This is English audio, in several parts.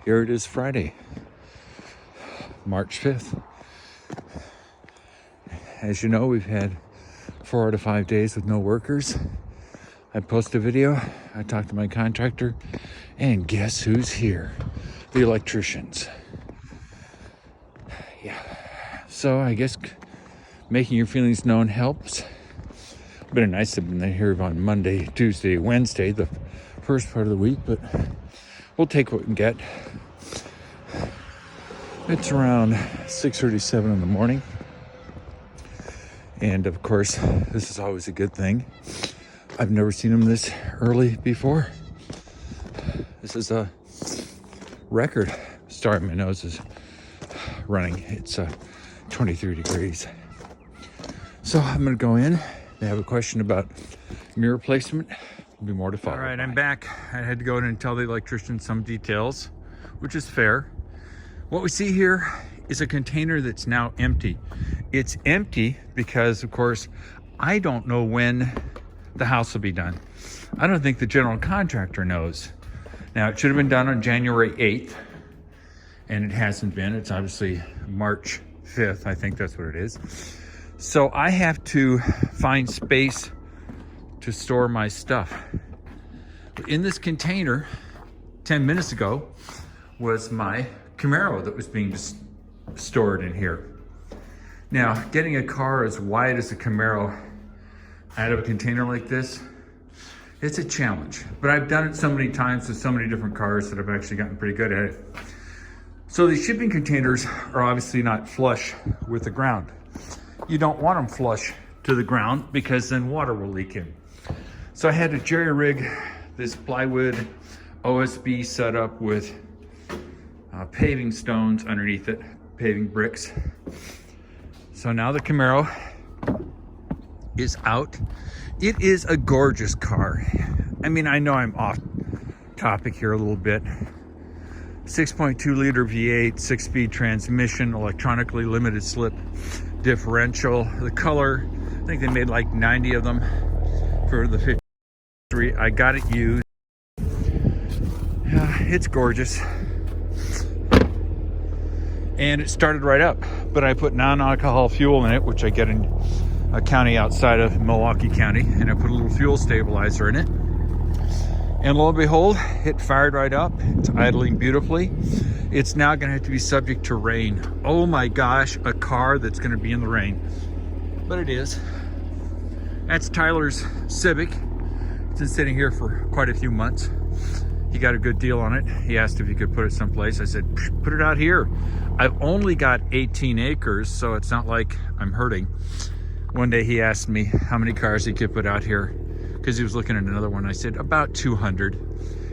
Here it is Friday, March 5th. As you know, we've had 4 out of 5 days with no workers. I posted a video, I talked to my contractor, and guess who's here? The electricians. Yeah, so I guess making your feelings known helps. Been nice to have been here on Monday, Tuesday, Wednesday, the first part of the week, but we'll take what we can get. It's around 6:37 in the morning. And of course, this is always a good thing. I've never seen them this early before. This is a record. Sorry, my nose is running. It's 23 degrees. So I'm gonna go in. They have a question about mirror placement. There'll be more to follow. All right, I'm back. I had to go in and tell the electrician some details, which is fair. What we see here is a container that's now empty. It's empty because, of course, I don't know when the house will be done. I don't think the general contractor knows. Now, it should have been done on January 8th, and it hasn't been. It's obviously March 5th. I think that's what it is. So I have to find space to store my stuff. In this container, 10 minutes ago, was my Camaro that was being stored in here. Now, getting a car as wide as a Camaro out of a container like this, it's a challenge. But I've done it so many times with so many different cars that I've actually gotten pretty good at it. So these shipping containers are obviously not flush with the ground. You don't want them flush to the ground because then water will leak in. So I had to jerry rig this plywood OSB setup with paving stones underneath it, paving bricks. So now the Camaro is out. It is a gorgeous car. I mean, I know I'm off topic here a little bit. 6.2 liter V8, 6-speed transmission, electronically limited slip differential. The color, I think they made like 90 of them for the 53. I got it used. Yeah, it's gorgeous. And it started right up, but I put non-alcohol fuel in it, which I get in a county outside of Milwaukee County, and I put a little fuel stabilizer in it. And lo and behold, it fired right up. It's idling beautifully. It's now gonna have to be subject to rain. Oh my gosh, a car that's gonna be in the rain. But it is. That's Tyler's Civic. It's been sitting here for quite a few months. He got a good deal on it. He asked if he could put it someplace. I said, put it out here. I've only got 18 acres, so it's not like I'm hurting. One day he asked me how many cars he could put out here because he was looking at another one. I said, about 200.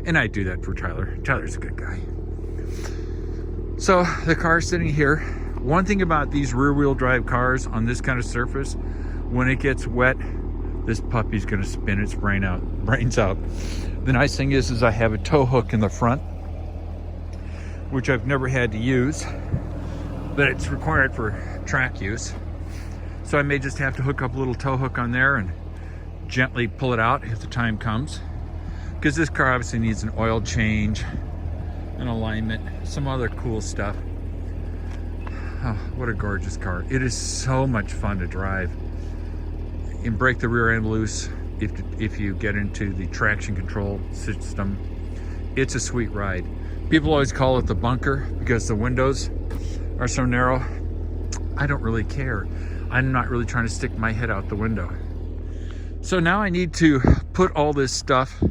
And I do that for Tyler. Tyler's a good guy. So the car's sitting here. One thing about these rear-wheel drive cars on this kind of surface, when it gets wet, this puppy's gonna spin its brains out. The nice thing is I have a tow hook in the front, which I've never had to use, but it's required for track use. So I may just have to hook up a little tow hook on there and gently pull it out if the time comes. Because this car obviously needs an oil change, an alignment, some other cool stuff. Oh, what a gorgeous car. It is so much fun to drive. You can break the rear end loose if you get into the traction control system. It's a sweet ride. People always call it the bunker because the windows are so narrow. I don't really care. I'm not really trying to stick my head out the window. So now I need to put all this stuff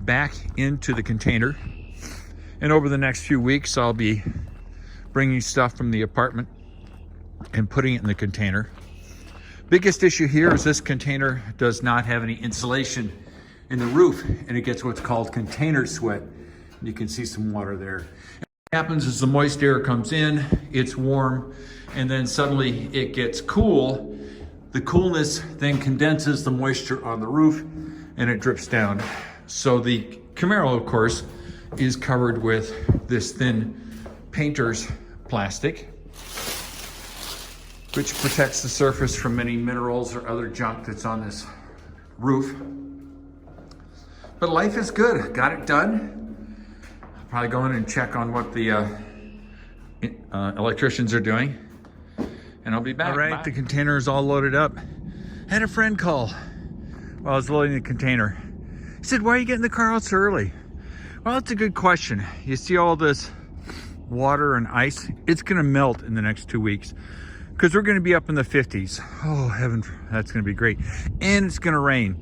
back into the container. And over the next few weeks, I'll be bringing stuff from the apartment and putting it in the container. Biggest issue here is this container does not have any insulation in the roof, and it gets what's called container sweat. You can see some water there. And what happens is the moist air comes in, it's warm, and then suddenly it gets cool. The coolness then condenses the moisture on the roof and it drips down. So the Camaro, of course, is covered with this thin painter's plastic, which protects the surface from any minerals or other junk that's on this roof. But life is good. Got it done. Probably go in and check on what the electricians are doing. And I'll be back. All right, bye. The container is all loaded up. I had a friend call while I was loading the container. He said, why are you getting the car out so early? Well, that's a good question. You see all this water and ice? It's gonna melt in the next 2 weeks because we're gonna be up in the 50s. Oh, heaven, that's gonna be great. And it's gonna rain.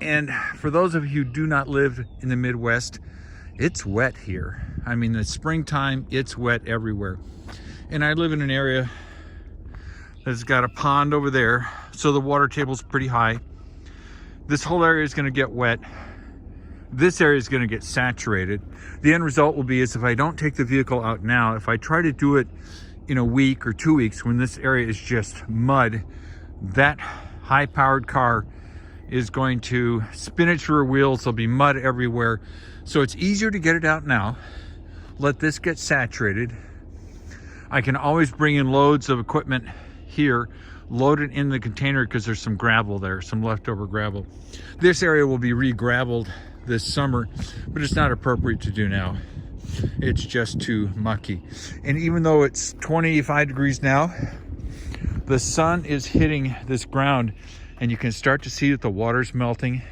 And for those of you who do not live in the Midwest, it's wet here. I mean, the springtime, it's wet everywhere. And I live in an area that's got a pond over there, so the water table's pretty high. This whole area is gonna get wet. This area is gonna get saturated. The end result will be is if I don't take the vehicle out now, if I try to do it in a week or 2 weeks when this area is just mud, that high-powered car is going to spin its rear wheels. There'll be mud everywhere. So it's easier to get it out now. Let this get saturated. I can always bring in loads of equipment here, load it in the container because there's some gravel there, some leftover gravel. This area will be re-graveled this summer, but it's not appropriate to do now. It's just too mucky. And even though it's 25 degrees now, the sun is hitting this ground and you can start to see that the water's melting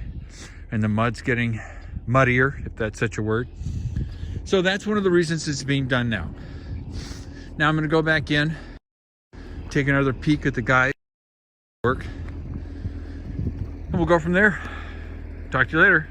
and the mud's getting muddier, if that's such a word. So that's one of the reasons it's being done now. Now I'm gonna go back in, take another peek at the guys work, and we'll go from there. Talk to you later.